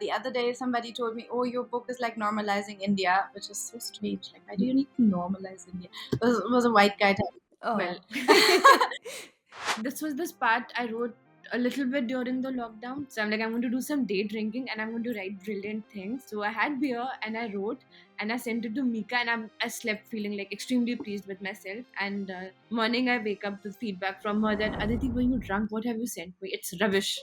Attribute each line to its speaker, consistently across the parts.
Speaker 1: the other day somebody told me, "Oh, your book is like normalizing India," which is so strange. Like, why do you need to normalize India? It was a white guy telling me.
Speaker 2: Well, this part I wrote a little bit during the lockdown. So I'm like, I'm going to do some day drinking and I'm going to write brilliant things. So I had beer and I wrote and I sent it to Mika, and I slept feeling like extremely pleased with myself. And morning I wake up with feedback from her that, Aditi, were you drunk? What have you sent me? It's rubbish.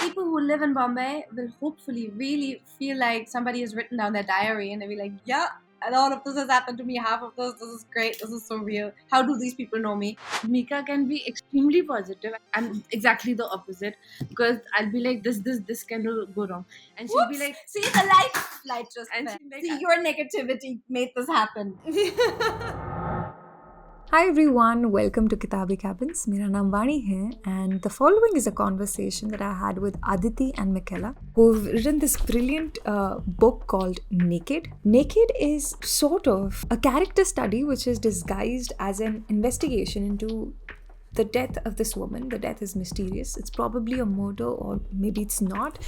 Speaker 1: People who live in Bombay will hopefully really feel like somebody has written down their diary and they'll be like, yeah, and all of this has happened to me, half of this is great, this is so real. How do these people know me?
Speaker 2: Mika can be extremely positive. I'm exactly the opposite, because I'll be like, this can go wrong, and she'll be
Speaker 1: Whoops!
Speaker 2: like,
Speaker 1: See, the light just
Speaker 2: and
Speaker 1: fell.
Speaker 2: she'll be like,
Speaker 1: See, your negativity made this happen.
Speaker 3: Hi everyone, welcome to Kitabi Cabins. मेरा नाम वाणी है, and the following is a conversation that I had with Aditi and Michaela, who've written this brilliant book called Naked. Naked is sort of a character study which is disguised as an investigation into the death of this woman. The death is mysterious. It's probably a murder, or maybe it's not.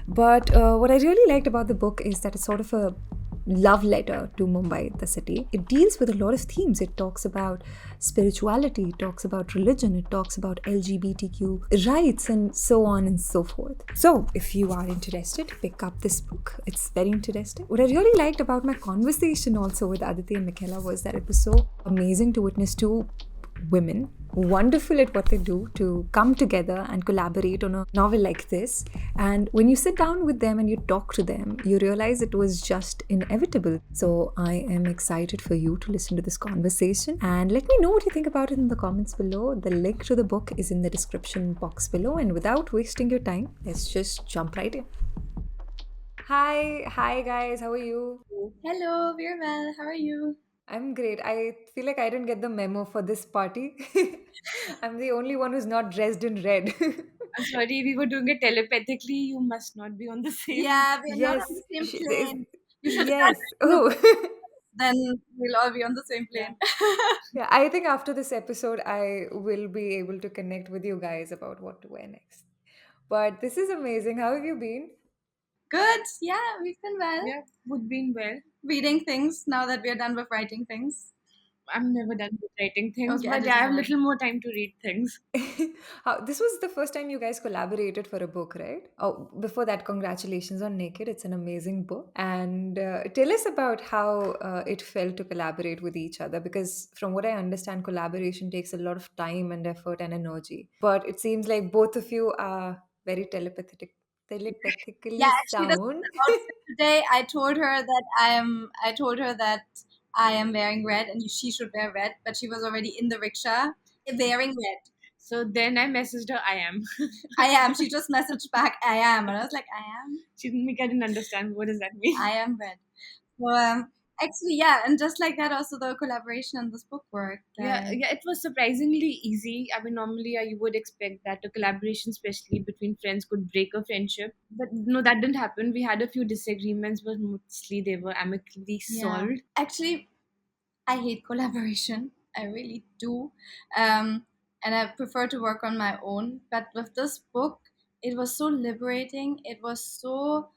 Speaker 3: But what I really liked about the book is that it's sort of a love letter to Mumbai, the city. It deals with a lot of themes. It talks about spirituality, it talks about religion, it talks about LGBTQ rights, and so on and so forth. So, if you are interested, pick up this book. It's very interesting. What I really liked about my conversation also with Aditi and Michaela was that it was so amazing to witness two women wonderful at what they do to come together and collaborate on a novel like this. And when you sit down with them and you talk to them, you realize it was just inevitable. So I am excited for you to listen to this conversation, and let me know what you think about it in the comments below. The link to the book is in the description box below, and without wasting your time, let's just jump right in. Hi guys, how are you?
Speaker 1: Hello, we're well. How are you?
Speaker 3: I'm great. I feel like I didn't get the memo for this party. I'm the only one who's not dressed in red.
Speaker 2: I'm sorry, we were doing it telepathically. You must not be on the same.
Speaker 1: Yeah, we're not on
Speaker 3: Yes,
Speaker 1: the same
Speaker 3: there's,
Speaker 1: plane. You should start
Speaker 3: yes.
Speaker 1: writing a
Speaker 3: Oh,
Speaker 1: book, then we'll all be on the same
Speaker 2: Yeah.
Speaker 1: plane.
Speaker 3: yeah. I think after this episode, I will be able to connect with you guys about what to wear next. But this is amazing. How have you been?
Speaker 1: Good. Yeah, we've been well.
Speaker 2: Yeah, would been well.
Speaker 1: Reading things now that we're done with writing things.
Speaker 2: I'm never done with writing things,
Speaker 1: Okay,
Speaker 2: but yeah, I
Speaker 1: editing
Speaker 2: have
Speaker 1: work.
Speaker 2: little more time to read things.
Speaker 3: This was the first time you guys collaborated for a book, right? Oh, before that, congratulations on Naked. It's an amazing book. And tell us about how it felt to collaborate with each other, because from what I understand, collaboration takes a lot of time and effort and energy. But it seems like both of you are very telepathically
Speaker 1: Yeah, actually, this
Speaker 3: sound.
Speaker 1: outfit today, I told her that I am wearing red and she should wear red, but she was already in the rickshaw wearing red.
Speaker 2: So then I messaged her, I am.
Speaker 1: I am. She just messaged back, I am. And I was like, I am?
Speaker 2: She didn't understand what does that mean.
Speaker 1: I am red. So, actually, yeah. And just like that, also the collaboration in this book worked.
Speaker 2: Yeah, it was surprisingly easy. I mean, normally you would expect that a collaboration, especially between friends, could break a friendship. But no, that didn't happen. We had a few disagreements, but mostly they were amicably solved.
Speaker 1: Actually, I hate collaboration. I really do. And I prefer to work on my own. But with this book, it was so liberating. It was so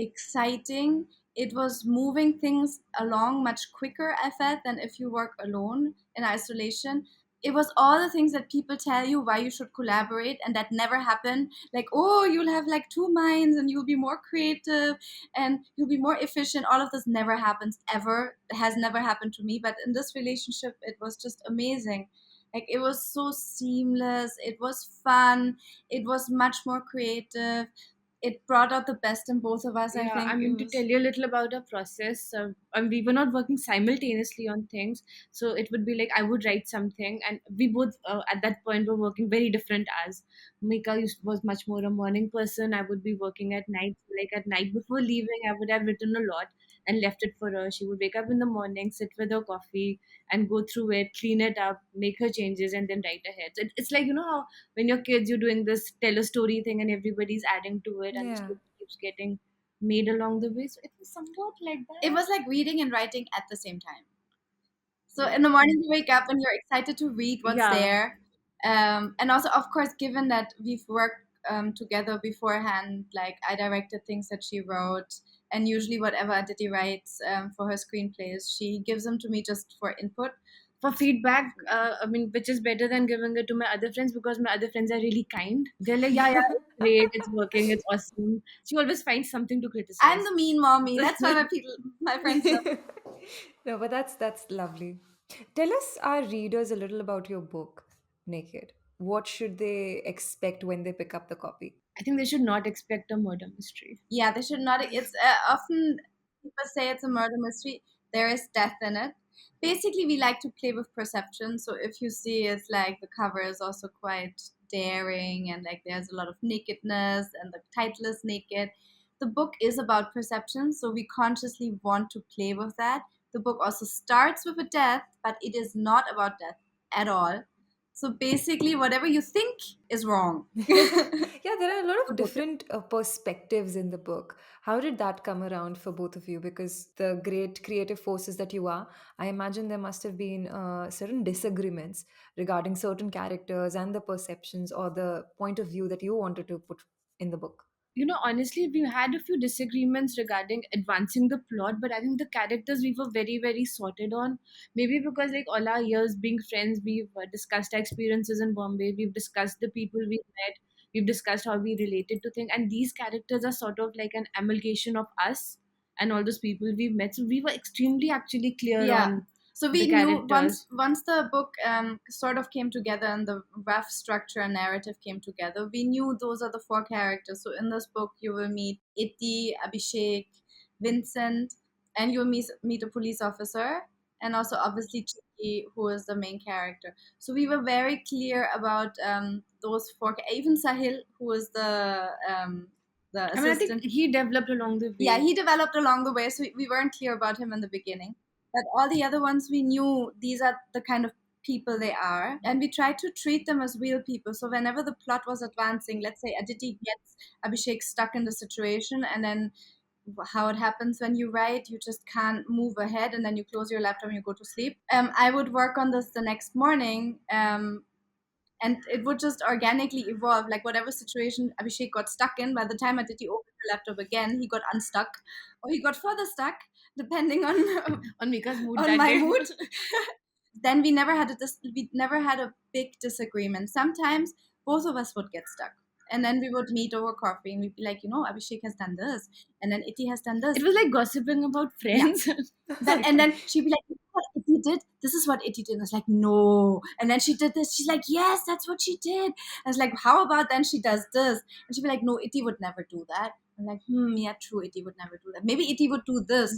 Speaker 1: exciting. It was moving things along much quicker, I felt, than if you work alone in isolation. It was all the things that people tell you why you should collaborate and that never happen. Like, oh, you'll have like two minds and you'll be more creative and you'll be more efficient. All of this never happens ever. It has never happened to me, but in this relationship it was just amazing. Like, it was so seamless, it was fun, it was much more creative. It brought out the best in both of us. I
Speaker 2: Yeah,
Speaker 1: think
Speaker 2: I
Speaker 1: it
Speaker 2: mean, to
Speaker 1: was.
Speaker 2: tell you a little about our process, we were not working simultaneously on things. So it would be like I would write something, and we both at that point were working very different hours. Was much more a morning person. I would be working at night. Like at night before leaving, I would have written a lot and left it for her. She would wake up in the morning, sit with her coffee, and go through it, clean it up, make her changes, and then write ahead. So it's like, how when you're kids, you're doing this tell a story thing, and everybody's adding to it, and the
Speaker 3: Yeah.
Speaker 2: story keeps getting made along the way. So it was somewhat like that.
Speaker 1: It was like reading and writing at the same time. So in the morning you wake up and you're excited to read what's
Speaker 2: Yeah.
Speaker 1: there. And also, of course, given that we've worked together beforehand. Like I directed things that she wrote, and usually whatever Aditi writes for her screenplays, she gives them to me just for input.
Speaker 2: For feedback, I mean, which is better than giving it to my other friends, because my other friends are really kind. They're like, yeah, yeah, it's great, it's working, it's awesome. She always finds something to
Speaker 1: I'm
Speaker 2: criticize.
Speaker 1: the mean mommy. That's why my friends love.
Speaker 3: No, but that's lovely. Tell us, our readers, a little about your book, Naked. What should they expect when they pick up the copy?
Speaker 2: I think they should not expect a murder mystery.
Speaker 1: Yeah, they should not. It's often people say it's a murder mystery. There is death in it. Basically, we like to play with perception. So if you see, it's like the cover is also quite daring, and like there's a lot of nakedness, and the title is naked. The book is about perception, so we consciously want to play with that. The book also starts with a death, but it is not about death at all. So basically, whatever you think is wrong.
Speaker 3: Yeah, there are a lot of different perspectives in the book. How did that come around for both of you? Because the great creative forces that you are, I imagine there must have been certain disagreements regarding certain characters and the perceptions or the point of view that you wanted to put in the book.
Speaker 2: Honestly, we had a few disagreements regarding advancing the plot, but I think the characters we were very, very sorted on. Maybe because, like, all our years being friends, we've discussed our experiences in Bombay, we've discussed the people we've met, we've discussed how we related to things, and these characters are sort of like an amalgamation of us and all those people we've met. So we were extremely actually clear
Speaker 1: Yeah.
Speaker 2: on
Speaker 1: So
Speaker 2: the
Speaker 1: we knew
Speaker 2: characters.
Speaker 1: once the book sort of came together and the rough structure and narrative came together, we knew those are the four characters. So in this book, you will meet Iti, Abhishek, Vincent, and you'll meet a police officer, and also obviously Chinky, who is the main character. So we were very clear about those four. Even Sahil, who is the
Speaker 2: I mean, I think
Speaker 1: assistant.
Speaker 2: he developed along the
Speaker 1: Yeah,
Speaker 2: way.
Speaker 1: he developed along the way, so we weren't clear about him in the beginning. But all the other ones, we knew these are the kind of people they are, and we tried to treat them as real people. So whenever the plot was advancing, let's say Aditi gets Abhishek stuck in the situation, and then how it happens when you write, you just can't move ahead, and then you close your laptop and you go to sleep. I would work on this the next morning, and it would just organically evolve. Like whatever situation Abhishek got stuck in, by the time Aditi opened the laptop again, he got unstuck, or he got further stuck, depending on
Speaker 2: On Mika's mood
Speaker 1: on
Speaker 2: that
Speaker 1: my
Speaker 2: day.
Speaker 1: mood. Then we never had a big disagreement. Sometimes both of us would get stuck. And then we would meet over coffee and we'd be like, Abhishek has done this, and then Iti has done this.
Speaker 2: It was like gossiping about
Speaker 1: Yeah.
Speaker 2: friends.
Speaker 1: And then she'd be like, "You know what Iti did? This is what Iti did." And I was like, "No." And then she did this. She's like, "Yes, that's what she did." I was like, "How about then she does this?" And she'd be like, "No, Iti would never do that." I'm like, yeah, true. Iti would never do that. Maybe Iti would do this. So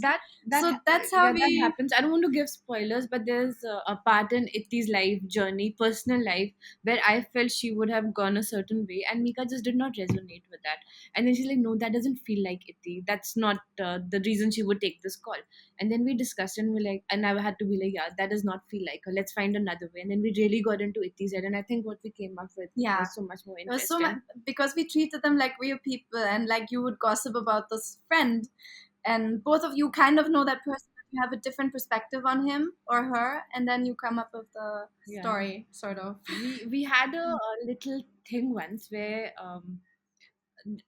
Speaker 1: that's how
Speaker 2: Yeah, that
Speaker 1: we.
Speaker 2: happens. I don't want to give spoilers, but there's a part in Itti's life journey, personal life, where I felt she would have gone a certain way, and Mika just did not resonate with that. And then she's like, "No, that doesn't feel like Itti. That's not the reason she would take this call." And then we discussed, and and I had to be like, "Yeah, that does not feel like her. Let's find another way." And then we really got into Itti's head, and I think what we came up with
Speaker 1: Yeah,
Speaker 2: was so much more
Speaker 1: it was so much
Speaker 2: interesting.
Speaker 1: because we treated them like real people, and like you would gossip about this friend, and both of you kind of know that person, but you have a different perspective on him or her, and then you come up with the
Speaker 2: Yeah.
Speaker 1: story, sort of.
Speaker 2: We had a little thing once where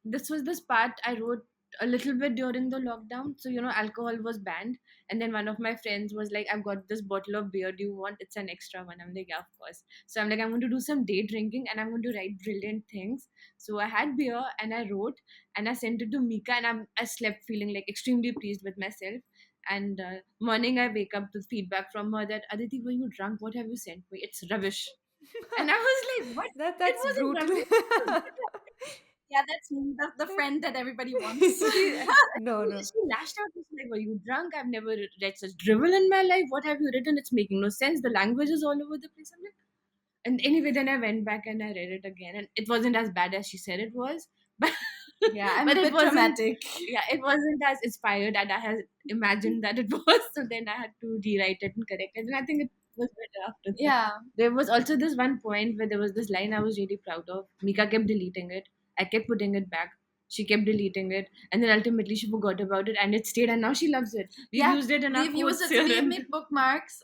Speaker 2: this part I wrote a little bit during the lockdown. So alcohol was banned, and then one of my friends was like, "I've got this bottle of beer. Do you want? It's an extra one." I'm like, "Yeah, of course." So I'm like, "I'm going to do some day drinking, and I'm going to write brilliant things." So I had beer and I wrote and I sent it to Mika, and I slept feeling like extremely pleased with myself. And morning I wake up with feedback from her that, "Aditi, were you drunk? What have you sent me? It's rubbish." And I was like, "What? It
Speaker 3: That's
Speaker 2: wasn't
Speaker 3: brutal.
Speaker 2: rubbish. It was good."
Speaker 1: Yeah, that's me, the friend that everybody wants.
Speaker 2: She
Speaker 3: No, no.
Speaker 2: she lashed out. She's like, "Were you drunk? I've never read such drivel in my life. What have you written? It's making no sense. The language is all over the place." I'm like, and anyway, then I went back and I read it again, and it wasn't as bad as she said it was, but
Speaker 1: Yeah, I'm
Speaker 2: but
Speaker 1: a
Speaker 2: it
Speaker 1: bit
Speaker 2: wasn't.
Speaker 1: dramatic.
Speaker 2: Yeah, it wasn't as inspired as I had imagined that it was. So then I had to rewrite it and correct it, and I think it was better after that.
Speaker 1: Yeah.
Speaker 2: There was also this one point where there was this line I was really proud of. Mika kept deleting it. I kept putting it back. She kept deleting it, and then ultimately she forgot about it, and it stayed, and now she loves it. We've
Speaker 1: Yeah,
Speaker 2: used it in our
Speaker 1: we've used
Speaker 2: quotes
Speaker 1: it. So
Speaker 2: here
Speaker 1: we have
Speaker 2: and
Speaker 1: made
Speaker 2: there.
Speaker 1: bookmarks,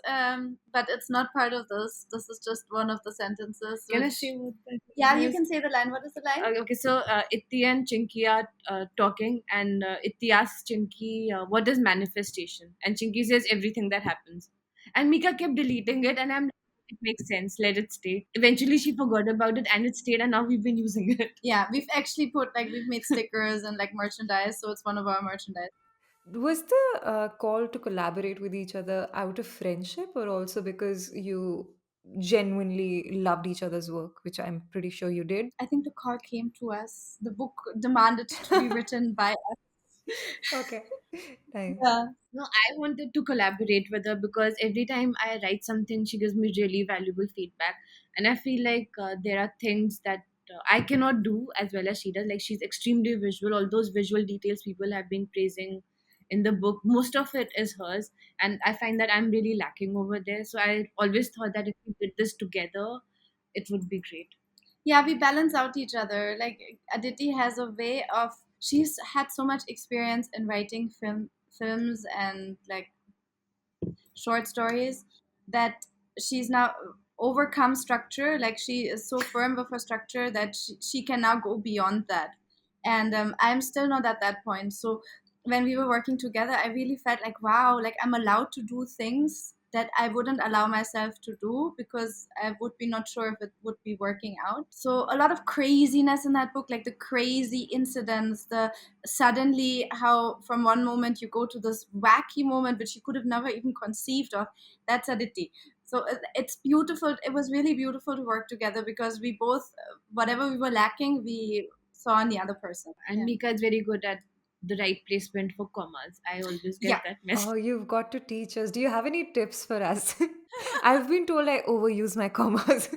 Speaker 1: but it's not part of this. This is just one of the sentences,
Speaker 2: Can I
Speaker 1: which,
Speaker 2: say what that
Speaker 1: yeah, you
Speaker 2: is?
Speaker 1: can say the line. What is the line?
Speaker 2: Okay, so Itti and Chinky are talking, and Itti asks Chinky, "What is manifestation?" And Chinky says, "Everything that happens." And Mika kept deleting it, and I'm like, "It makes sense. Let it stay." Eventually, she forgot about it, and it stayed, and now we've been using it.
Speaker 1: Yeah, we've actually put like we've made stickers and like merchandise, so it's one of our merchandise.
Speaker 3: Was the call to collaborate with each other out of friendship or also because you genuinely loved each other's work, which I'm pretty sure you did?
Speaker 1: I think the call came to us. The book demanded to be written by us.
Speaker 3: Okay, nice.
Speaker 1: Yeah.
Speaker 2: No, I wanted to collaborate with her because every time I write something, she gives me really valuable feedback. And I feel like there are things that I cannot do as well as she does. Like, she's extremely visual. All those visual details people have been praising in the book, most of it is hers. And I find that I'm really lacking over there. So I always thought that if we did this together, it would be great.
Speaker 1: Yeah, we balance out each other. Like Aditi has a way of she's had so much experience in writing films and like short stories that she's now overcome structure. Like she is so firm with her structure that she can now go beyond that. And I'm still not at that point. So when we were working together, I really felt like, wow, like I'm allowed to do things that I wouldn't allow myself to do because I would be not sure if it would be working out. So a lot of craziness in that book, like the crazy incidents, the suddenly how from one moment you go to this wacky moment which you could have never even conceived of. That's Aditi. So it's beautiful. It was really beautiful to work together because we both whatever we were lacking we saw in the other person.
Speaker 2: And
Speaker 1: Yeah.
Speaker 2: Mika is very good at the right placement for commas. I always get
Speaker 1: Yeah.
Speaker 2: that messed.
Speaker 3: Oh, you've got to teach us. Do you have any tips for us? I've been told I overuse my commas.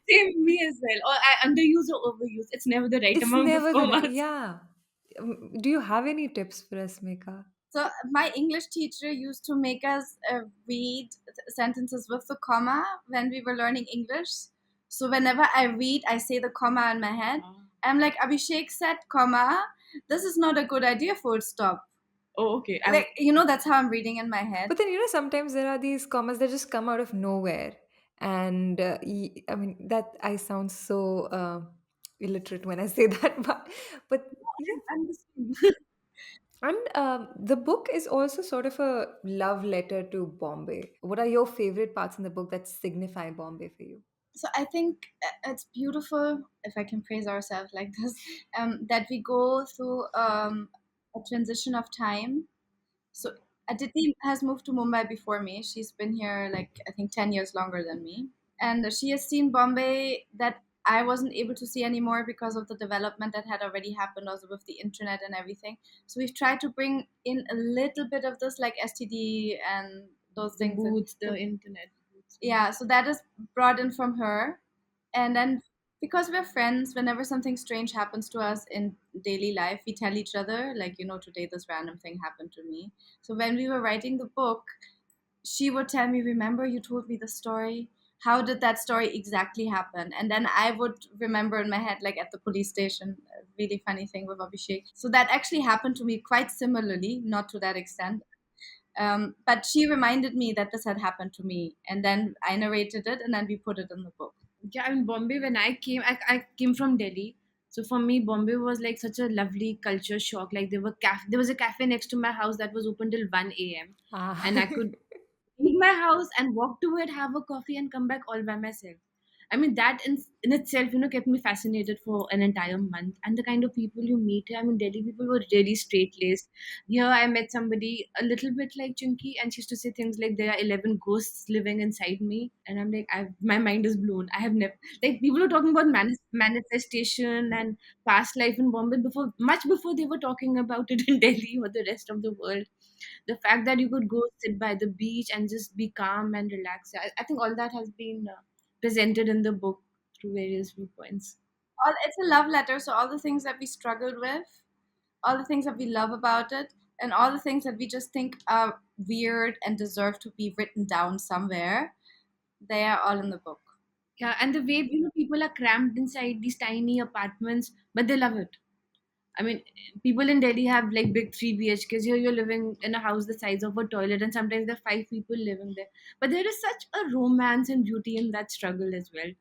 Speaker 2: Same me as well. Or I underuse or overuse. It's never the right
Speaker 3: It's
Speaker 2: amount of
Speaker 3: never the right.
Speaker 2: commas.
Speaker 3: Yeah. Do you have any tips for us, Mika?
Speaker 1: So my English teacher used to make us read sentences with the comma when we were learning English. So whenever I read, I say the comma in my head. I'm like, Abhishek said, comma, this is not a good idea, full stop.
Speaker 2: Oh, okay.
Speaker 1: Like, that's how I'm reading in my head.
Speaker 3: But then, sometimes there are these commas that just come out of nowhere. And I mean, that I sound so illiterate when I say that. But yeah.
Speaker 2: I'm the same.
Speaker 3: And the book is also sort of a love letter to Bombay. What are your favorite parts in the book that signify Bombay for you?
Speaker 1: So I think it's beautiful, if I can praise ourselves like this, that we go through a transition of time. So Aditi has moved to Mumbai before me. She's been here like I think 10 years longer than me. And she has seen Bombay that I wasn't able to see anymore because of the development that had already happened also with the internet and everything. So we've tried to bring in a little bit of this like STD and those
Speaker 2: The
Speaker 1: things.
Speaker 2: boots, the internet boots.
Speaker 1: Yeah, so that is brought in from her. And then because we're friends, whenever something strange happens to us in daily life, we tell each other, like, today this random thing happened to me. So when we were writing the book, she would tell me, remember you told me the story? How did that story exactly happen? And then I would remember in my head, like at the police station, a really funny thing with Abhishek. So that actually happened to me quite similarly, not to that extent. But she reminded me that this had happened to me. And then I narrated it and then we put it in the book.
Speaker 2: Yeah, in Bombay, when I came from Delhi. So for me, Bombay was like such a lovely culture shock. Like there was a cafe next to my house that was open till 1 a.m.
Speaker 3: Ah.
Speaker 2: and I could leave my house and walk to it, have a coffee, and come back all by myself. I mean, that in itself, kept me fascinated for an entire month. And the kind of people you meet here, I mean, Delhi people were really straight laced. Here, I met somebody a little bit like Chunky, and she used to say things like, "There are 11 ghosts living inside me." And I'm like, my mind is blown. I have never, like, people were talking about manifestation and past life in Bombay much before they were talking about it in Delhi or the rest of the world. The fact that you could go sit by the beach and just be calm and relax, I think all that has been presented in the book through various viewpoints.
Speaker 1: It's a love letter. So all the things that we struggled with, all the things that we love about it, and all the things that we just think are weird and deserve to be written down somewhere, they are all in the book.
Speaker 2: Yeah, and the way people are cramped inside these tiny apartments, but they love it. I mean, people in Delhi have like big 3 BHKs. Here you're living in a house the size of a toilet, and sometimes there are 5 people living there. But there is such a romance and beauty in that struggle as well.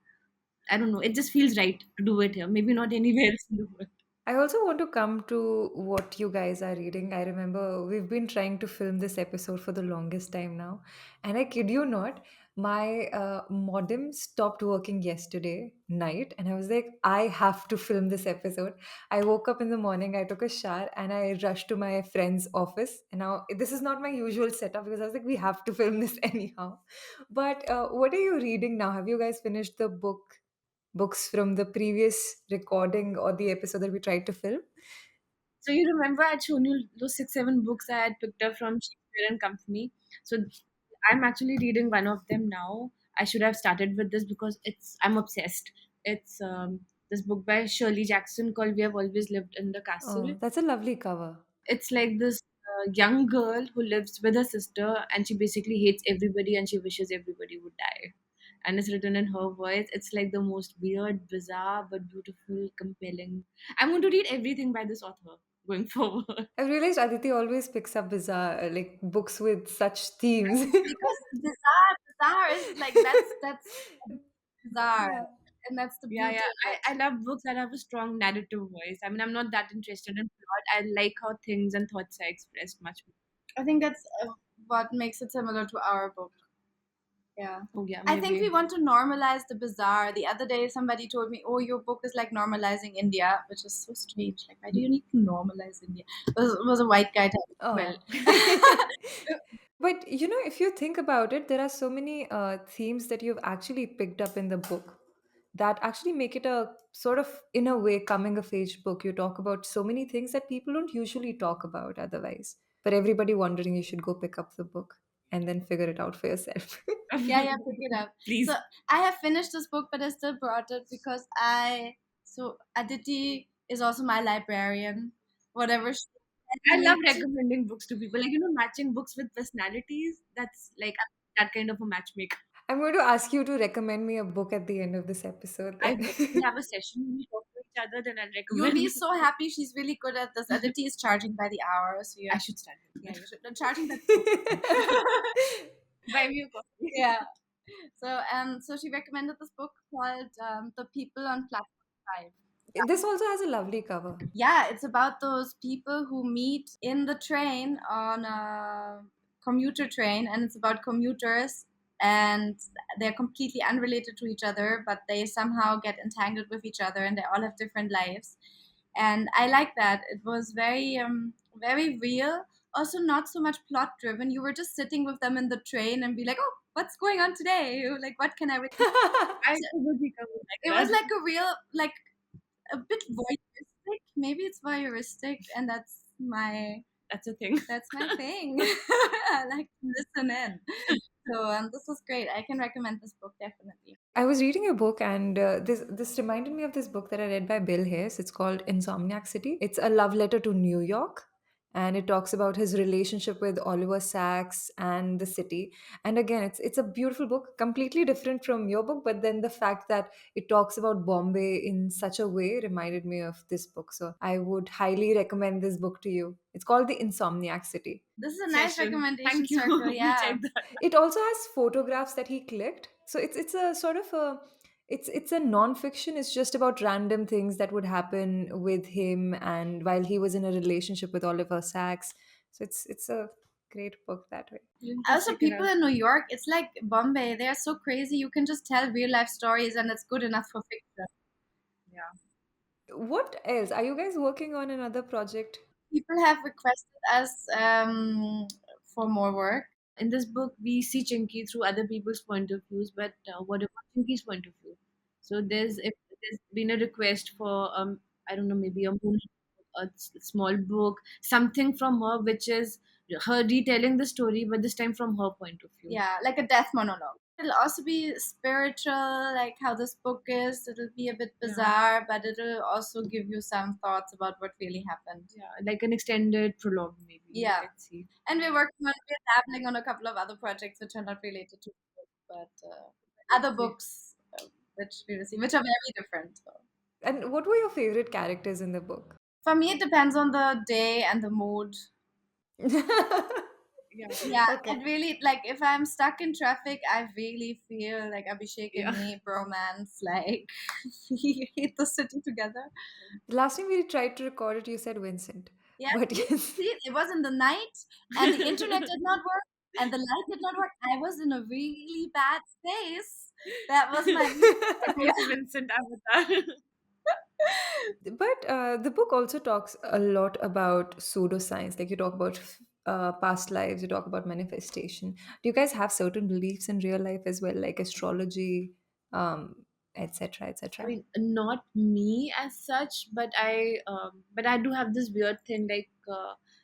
Speaker 2: I don't know. It just feels right to do it here. Maybe not anywhere else in the world.
Speaker 3: I also want to come to what you guys are reading. I remember we've been trying to film this episode for the longest time now. And I kid you not, my modem stopped working yesterday night. And I was like, I have to film this episode. I woke up in the morning, I took a shower, and I rushed to my friend's office. And now this is not my usual setup because I was like, we have to film this anyhow. But what are you reading now? Have you guys finished the books from the previous recording or the episode that we tried to film?
Speaker 2: So you remember I'd shown you those 6, 7 books I had picked up from Shakespeare and Company. So I'm actually reading one of them now. I should have started with this because I'm obsessed. It's this book by Shirley Jackson called "We Have Always Lived in the Castle."
Speaker 3: Oh, that's a lovely cover.
Speaker 2: It's like this young girl who lives with her sister, and she basically hates everybody and she wishes everybody would die. And it's written in her voice. It's like the most weird, bizarre, but beautiful, compelling. I'm going to read everything by this author going forward.
Speaker 3: I've realized Aditi always picks up bizarre, like books with such themes.
Speaker 1: Because bizarre is like that's bizarre,
Speaker 3: Yeah.
Speaker 1: and that's the
Speaker 2: Yeah,
Speaker 1: beauty
Speaker 2: yeah.
Speaker 1: of it.
Speaker 2: I love books that have a strong narrative voice. I mean, I'm not that interested in plot. I like how things and thoughts are expressed much more.
Speaker 1: I think that's what makes it similar to our book. Yeah.
Speaker 2: Oh, yeah,
Speaker 1: I think we
Speaker 2: maybe.
Speaker 1: want to normalize the bizarre. The other day, somebody told me, "Oh, your book is like normalizing India," which is so strange. Like, why do you need to normalize India? It was a white guy
Speaker 2: Well,
Speaker 3: Oh.
Speaker 1: telling me.
Speaker 3: But if you think about it, there are so many themes that you've actually picked up in the book that actually make it a sort of, in a way, coming of age book. You talk about so many things that people don't usually talk about otherwise. But everybody wondering, you should go pick up the book and then figure it out for yourself.
Speaker 1: Yeah, yeah, pick it up. So
Speaker 2: please.
Speaker 1: I have finished this book, but I still brought it because so Aditi is also my librarian. Whatever she
Speaker 2: I
Speaker 1: sends
Speaker 2: love
Speaker 1: me to,
Speaker 2: recommending books to people. Like, matching books with personalities. That's like that kind of a matchmaker.
Speaker 3: I'm going to ask you to recommend me a book at the end of this episode
Speaker 2: I
Speaker 3: then.
Speaker 2: will. We'll have a session. We talk to each other, then I'll
Speaker 1: you'll be
Speaker 2: recommend.
Speaker 1: so happy. She's really good at this. Aditi is charging by the hour, so you
Speaker 2: I
Speaker 1: have,
Speaker 2: should start with
Speaker 1: yeah,
Speaker 2: that.
Speaker 1: you should. No, charging by the book.
Speaker 2: Buy me a coffee.
Speaker 1: Yeah. So she recommended this book called "The People on Platform 5."
Speaker 3: This also has a lovely cover.
Speaker 1: Yeah, it's about those people who meet in the train on a commuter train, and it's about commuters, and they're completely unrelated to each other, but they somehow get entangled with each other, and they all have different lives. And I like that. It was very real. Also, not so much plot driven. You were just sitting with them in the train and be like, "Oh, what's going on today? Like, what can I?"
Speaker 2: I
Speaker 1: So
Speaker 2: would become like
Speaker 1: it was
Speaker 2: that.
Speaker 1: like a real, like a bit voyeuristic. Maybe it's voyeuristic, and
Speaker 2: That's a thing.
Speaker 1: that's my thing. I like to listen in. So this was great. I can recommend this book definitely.
Speaker 3: I was reading a book, and this reminded me of this book that I read by Bill Hare. It's called Insomniac City. It's a love letter to New York, and it talks about his relationship with Oliver Sacks and the city. And again, it's a beautiful book, completely different from your book, but then the fact that it talks about Bombay in such a way reminded me of this book. So I would highly recommend this book to you. It's called The Insomniac City.
Speaker 1: This is a nice
Speaker 2: Session.
Speaker 1: recommendation
Speaker 2: Thank you.
Speaker 1: circle.
Speaker 2: We'll
Speaker 1: Yeah.
Speaker 2: check that.
Speaker 3: It also has photographs that he clicked, so it's a sort of a it's a non-fiction. It's just about random things that would happen with him and while he was in a relationship with Oliver Sacks. So it's a great book that way.
Speaker 2: We'll just
Speaker 1: Also,
Speaker 2: check it
Speaker 1: people
Speaker 2: out.
Speaker 1: in New York, it's like Bombay. They are so crazy. You can just tell real life stories, and it's good enough for fiction.
Speaker 2: Yeah.
Speaker 3: What else are you guys working on? Another project?
Speaker 1: People have requested us for more work.
Speaker 2: In this book, we see Chinky through other people's point of views, but what about Chinky's point of view? So there's been a request for I don't know, maybe a small book, something from her, which is her retelling the story, but this time from her point of view.
Speaker 1: Yeah, like a death monologue. It'll also be spiritual, like how this book is. It'll be a bit
Speaker 2: Yeah.
Speaker 1: bizarre, but it'll also give you some thoughts about what really happened.
Speaker 2: Yeah, like an extended prologue, maybe.
Speaker 1: Yeah.
Speaker 2: Let's see.
Speaker 1: And we're dabbling on a couple of other projects which are not related to the book, but other books which we receive, which are very different. So.
Speaker 3: And what were your favorite characters in the book?
Speaker 1: For me, it depends on the day and the mood.
Speaker 2: Yeah,
Speaker 1: Yeah,
Speaker 3: Okay.
Speaker 1: it really, like, if I'm stuck in traffic, I really feel like Abhishek and
Speaker 2: yeah.
Speaker 1: me bromance, like we hate the city together.
Speaker 3: The last time we tried to record it, you said Vincent.
Speaker 1: Yeah,
Speaker 3: But
Speaker 1: see,
Speaker 3: yes.
Speaker 1: see, it was in the night, and the internet did not work, and the light did not work. I was in a really bad space. That was my
Speaker 2: That
Speaker 1: yeah.
Speaker 2: was Vincent Avatar.
Speaker 3: But the book also talks a lot about pseudoscience. Like you talk about past lives, you talk about manifestation. Do you guys have certain beliefs in real life as well, like astrology, etc.,
Speaker 2: I
Speaker 3: etc.?
Speaker 2: mean, not me as such, but I do have this weird thing like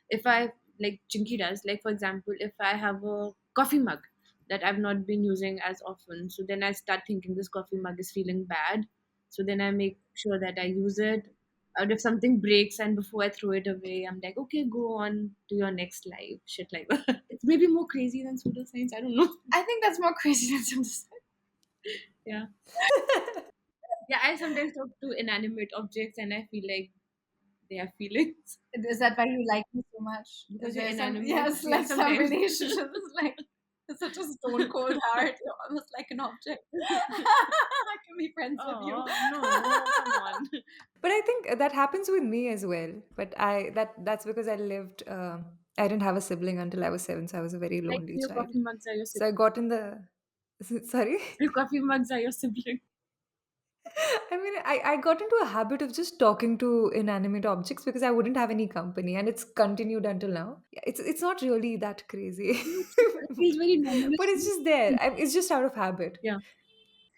Speaker 2: if I like Chinky does, like for example, if I have a coffee mug that I've not been using as often, so then I start thinking this coffee mug is feeling bad, so then I make sure that I use it. Or if something breaks and before I throw it away, I'm like, okay, go on to your next life, shit like that. It's maybe more crazy than pseudoscience. I don't know.
Speaker 1: I think that's more crazy than some.
Speaker 2: Yeah, yeah. I sometimes talk to inanimate objects and I feel like they have feelings
Speaker 1: Is that why you like me so much?
Speaker 2: because
Speaker 1: Is
Speaker 2: you're
Speaker 1: there some
Speaker 2: inanimate.
Speaker 1: yes,
Speaker 2: Yeah,
Speaker 1: like some
Speaker 2: sometimes.
Speaker 1: relationship is like it's such a stone cold heart. You're almost like an object. I can be friends with you.
Speaker 2: Oh no, come on.
Speaker 3: But I think that happens with me as well. But that's because I lived. I didn't have a sibling until I was 7, so I was a very
Speaker 2: Like
Speaker 3: lonely
Speaker 2: your
Speaker 3: child.
Speaker 2: coffee mugs are your
Speaker 3: So I
Speaker 2: sibling.
Speaker 3: got in the. Sorry.
Speaker 2: Your coffee mugs are your sibling.
Speaker 3: I mean, I got into a habit of just talking to inanimate objects because I wouldn't have any company, and it's continued until now. Yeah, it's not really that crazy,
Speaker 2: No, it's not. It feels very normal.
Speaker 3: but it's just there. It's just out of habit.
Speaker 2: Yeah.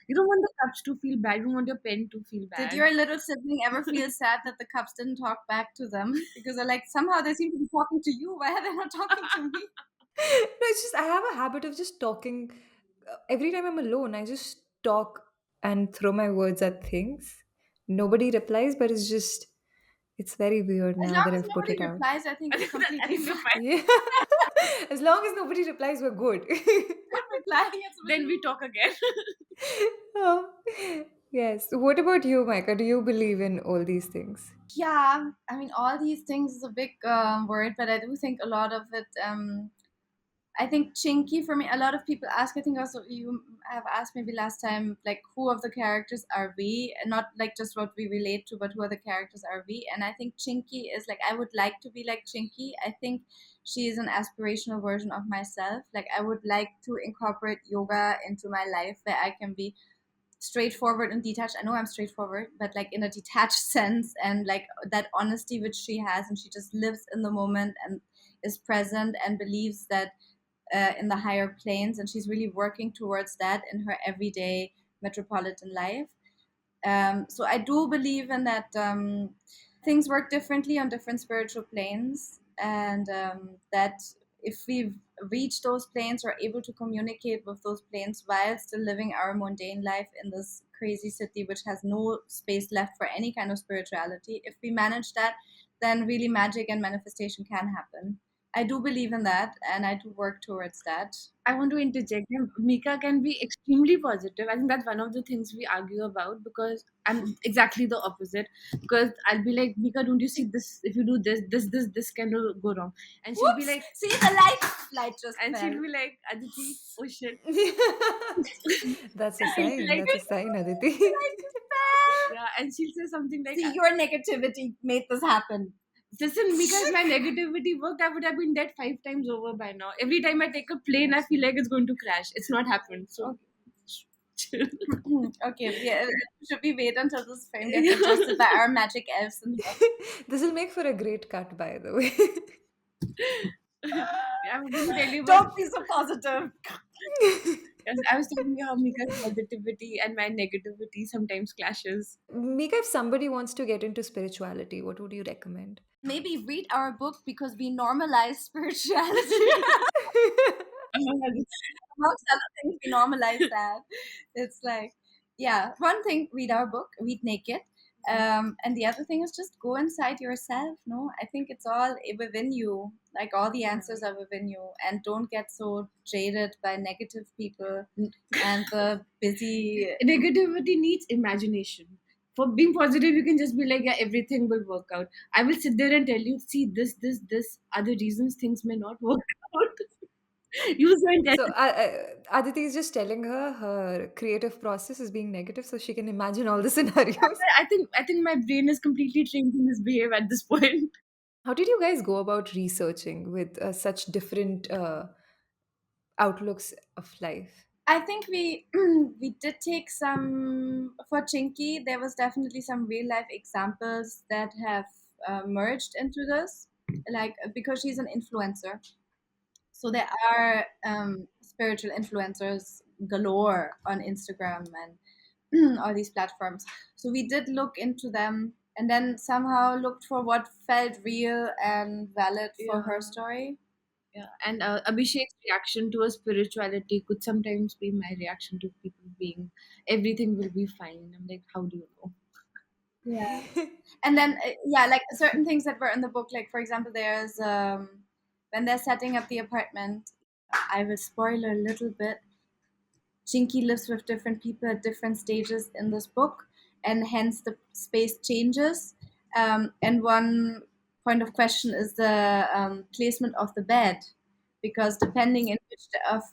Speaker 2: You don't want the cups to feel bad. You don't want your pen to feel
Speaker 1: Did
Speaker 2: bad.
Speaker 1: your little sibling ever feel sad that the cups didn't talk back to them? Because they're like somehow they seem to be talking to you. Why are they not talking to me?
Speaker 3: No, it's just I have a habit of just talking. Every time I'm alone, I just talk and throw my words at things. Nobody replies, but it's very weird
Speaker 1: As
Speaker 3: now
Speaker 1: long
Speaker 3: that
Speaker 1: as
Speaker 3: I've put
Speaker 1: nobody
Speaker 3: it out.
Speaker 1: replies, I think you're
Speaker 2: I
Speaker 1: completely
Speaker 2: think we're
Speaker 1: fine.
Speaker 2: fine.
Speaker 3: Yeah. As long as nobody replies, we're good.
Speaker 1: Replying it's
Speaker 2: Then we
Speaker 1: really
Speaker 2: talk again.
Speaker 3: Oh, yes. What about you, Micah? Do you believe in all these things?
Speaker 1: yeah. I mean, all these things is a big word, but I do think a lot of it. I think Chinky for me. A lot of people ask. I think also you have asked maybe last time, like who of the characters are we, and not like just what we relate to, but who are the characters are we. And I think Chinky is like I would like to be like Chinky. I think she is an aspirational version of myself. Like I would like to incorporate yoga into my life where I can be straightforward and detached. I know I'm straightforward, but like in a detached sense, and like that honesty which she has, and she just lives in the moment and is present and believes that in the higher planes, and she's really working towards that in her everyday metropolitan life. So I do believe in that things work differently on different spiritual planes, and that if we reach those planes, we're able to communicate with those planes while still living our mundane life in this crazy city, which has no space left for any kind of spirituality. If we manage that, then really magic and manifestation can happen. I do believe in that, and I do work towards that.
Speaker 2: I want to interject. Mika can be extremely positive. I think that's one of the things we argue about because I'm exactly the opposite. Because I'll be like, Mika, don't you see this? If you do this can go wrong. And she'll be
Speaker 1: Whoops!
Speaker 2: like,
Speaker 1: See the light just
Speaker 2: and
Speaker 1: fell.
Speaker 2: she'll be like, Aditi, oh shit.
Speaker 3: That's a
Speaker 2: She'll be
Speaker 3: sign.
Speaker 2: like,
Speaker 3: That's a sign, Aditi.
Speaker 1: Light just fell.
Speaker 2: yeah, and she'll say something like,
Speaker 1: See, your negativity made this happen.
Speaker 2: listen, Mika, if my negativity worked, I would have been dead 5 times over by now. Every time I take a plane, I feel like it's going to crash. It's not happened. So,
Speaker 1: Okay, yeah, should we wait until this frame gets
Speaker 2: yeah.
Speaker 1: adjusted by our magic elves in here?
Speaker 3: This will make for a great cut, by the way.
Speaker 2: I was going to tell you about.
Speaker 1: Don't be so positive.
Speaker 2: Yes, I was telling you how Mika's positivity and my negativity sometimes clashes.
Speaker 3: Mika, if somebody wants to get into spirituality, what would you recommend?
Speaker 1: Maybe read our book because we normalize spirituality. Amongst other things, we normalize that. It's like, yeah, one thing, read our book, read Naked. And the other thing is just go inside yourself. No, I think it's all within you. Like all the answers are within you, and don't get so jaded by negative people and the busy.
Speaker 2: Negativity needs imagination. For being positive, you can just be like, yeah, everything will work out. I will sit there and tell you, see, this are the reasons things may not work out. Use your
Speaker 3: So
Speaker 2: intelligence.
Speaker 3: Aditi is just telling her her creative process is being negative, so she can imagine all the scenarios.
Speaker 2: I think my brain is completely trained to misbehave at this point.
Speaker 3: How did you guys go about researching with such different outlooks of life?
Speaker 1: I think we we did take some for Chinky. There was definitely some real life examples that have merged into this, like because she's an influencer. So there are spiritual influencers galore on Instagram and all these platforms. So we did look into them and then somehow looked for what felt real and valid for her
Speaker 2: Yeah.
Speaker 1: story.
Speaker 2: Yeah, and Abhishek's reaction to a spirituality could sometimes be my reaction to people being everything will be fine. I'm like, how do you know?
Speaker 1: Yeah. And then yeah, like certain things that were in the book, like for example, there's when they're setting up the apartment. I will spoil a little bit. Chinky lives with different people at different stages in this book, and hence the space changes. And one point of question is the placement of the bed, because depending in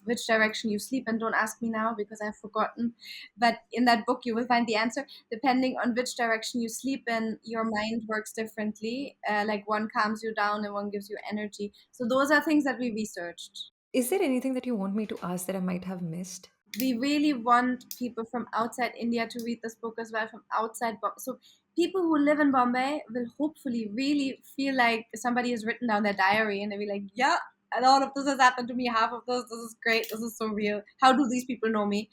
Speaker 1: which direction you sleep, and don't ask me now because I've forgotten, but in that book you will find the answer. Depending on which direction you sleep in, your mind works differently. Like one calms you down and one gives you energy. So those are things that we researched.
Speaker 3: Is there anything that you want me to ask that I might have missed?
Speaker 1: We really want people from outside India to read this book as well, from outside Bombay. So people who live in Bombay will hopefully really feel like somebody has written down their diary and they'll be like, yeah, and all of this has happened to me. Half of this is great. This is so real. How do these people know me?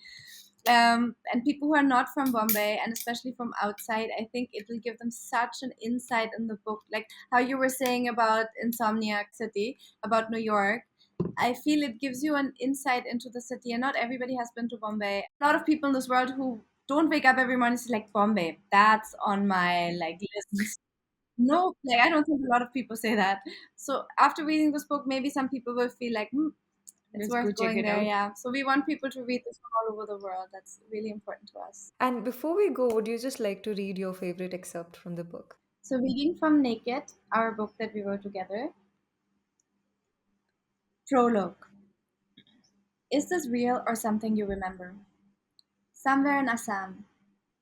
Speaker 1: And people who are not from Bombay and especially from outside, I think it will give them such an insight in the book. Like how you were saying about Insomniac City, about New York. I feel it gives you an insight into the city, and not everybody has been to Bombay. A lot of people in this world who don't wake up every morning and say like Bombay. That's on my like list. No, like I don't think a lot of people say that. So after reading this book, maybe some people will feel like, it's
Speaker 2: Let's go
Speaker 1: worth
Speaker 2: check
Speaker 1: going
Speaker 2: it
Speaker 1: there.
Speaker 2: out.
Speaker 1: Yeah. So we want people to read this from all over the world. That's really important to us.
Speaker 3: And before we go, would you just like to read your favorite excerpt from the book?
Speaker 1: So reading from Naked, our book that we wrote together. Prologue. Is this real or something you remember? Somewhere in Assam,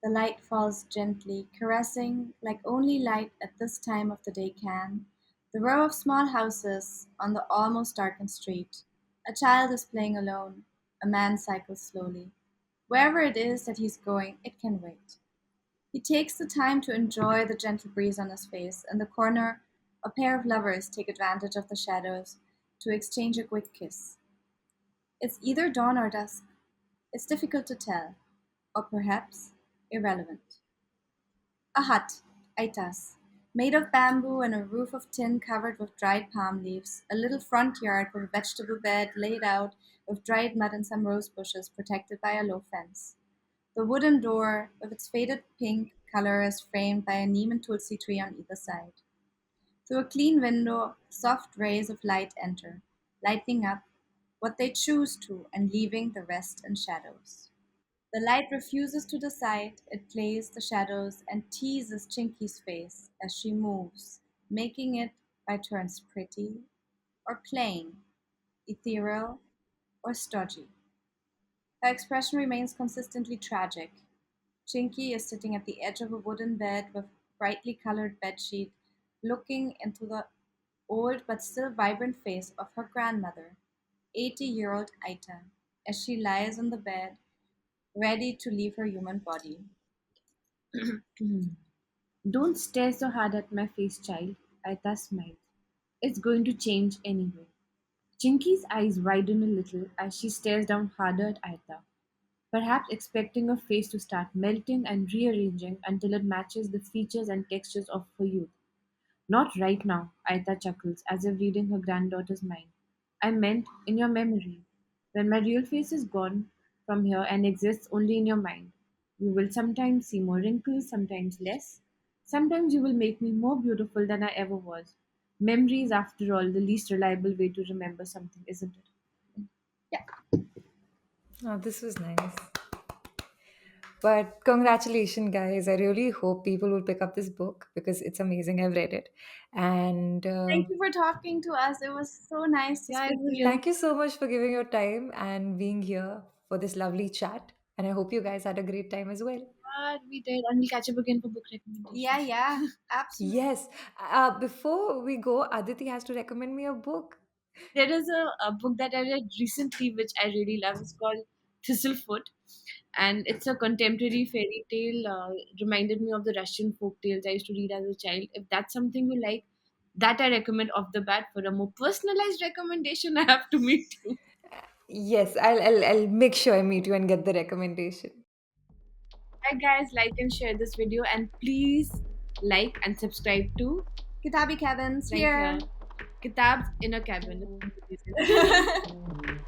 Speaker 1: the light falls gently, caressing like only light at this time of the day can. The row of small houses on the almost darkened street. A child is playing alone. A man cycles slowly. Wherever it is that he's going, it can wait. He takes the time to enjoy the gentle breeze on his face. In the corner, a pair of lovers take advantage of the shadows to exchange a quick kiss. It's either dawn or dusk. It's difficult to tell, or perhaps irrelevant. A hut, aitas, made of bamboo and a roof of tin covered with dried palm leaves, a little front yard with a vegetable bed laid out with dried mud and some rose bushes protected by a low fence. The wooden door, with its faded pink color, is framed by a neem and tulsi tree on either side. Through a clean window, soft rays of light enter, lighting up what they choose to and leaving the rest in shadows. The light refuses to decide, it plays the shadows and teases Chinky's face as she moves, making it by turns pretty or plain, ethereal or stodgy. Her expression remains consistently tragic. Chinky is sitting at the edge of a wooden bed with brightly colored bedsheet, looking into the old but still vibrant face of her grandmother, 80-year-old Aita, as she lies on the bed, ready to leave her human body.
Speaker 2: Don't stare so hard at my face, child. Aita smiled. It's going to change anyway. Chinky's eyes widen a little as she stares down harder at Aita, perhaps expecting her face to start melting and rearranging until it matches the features and textures of her youth. Not right now, Aita chuckles, as if reading her granddaughter's mind. I meant in your memory. When my real face is gone from here and exists only in your mind, you will sometimes see more wrinkles, sometimes less. Sometimes you will make me more beautiful than I ever was. Memory is, after all, the least reliable way to remember something, isn't it?
Speaker 1: Yeah.
Speaker 3: Oh, this was nice. But congratulations, guys. I really hope people will pick up this book because it's amazing. I've read it. And
Speaker 1: Thank you for talking to us. It was so nice to
Speaker 2: Yeah, it
Speaker 1: speak to
Speaker 2: was
Speaker 1: you.
Speaker 3: thank you so much for giving your time and being here for this lovely chat. And I hope you guys had a great time as well.
Speaker 2: glad we did, and we'll catch up again for book
Speaker 1: Yeah,
Speaker 2: recommendations.
Speaker 1: yeah, absolutely.
Speaker 3: Yes. Before we go, Aditi has to recommend me a book.
Speaker 2: There is a book that I read recently which I really love. It's called Thistlefoot, and it's a contemporary fairy tale. Reminded me of the Russian folk tales I used to read as a child. If that's something you like, that I recommend off the bat. For a more personalized recommendation, I have to meet you.
Speaker 3: Yes, I'll make sure I meet you and get the recommendation.
Speaker 2: Hi guys, like and share this video, and please like and subscribe to
Speaker 1: Kitabi Cabins
Speaker 2: like
Speaker 1: here.
Speaker 2: Kitabs in a Cabin. It's amazing.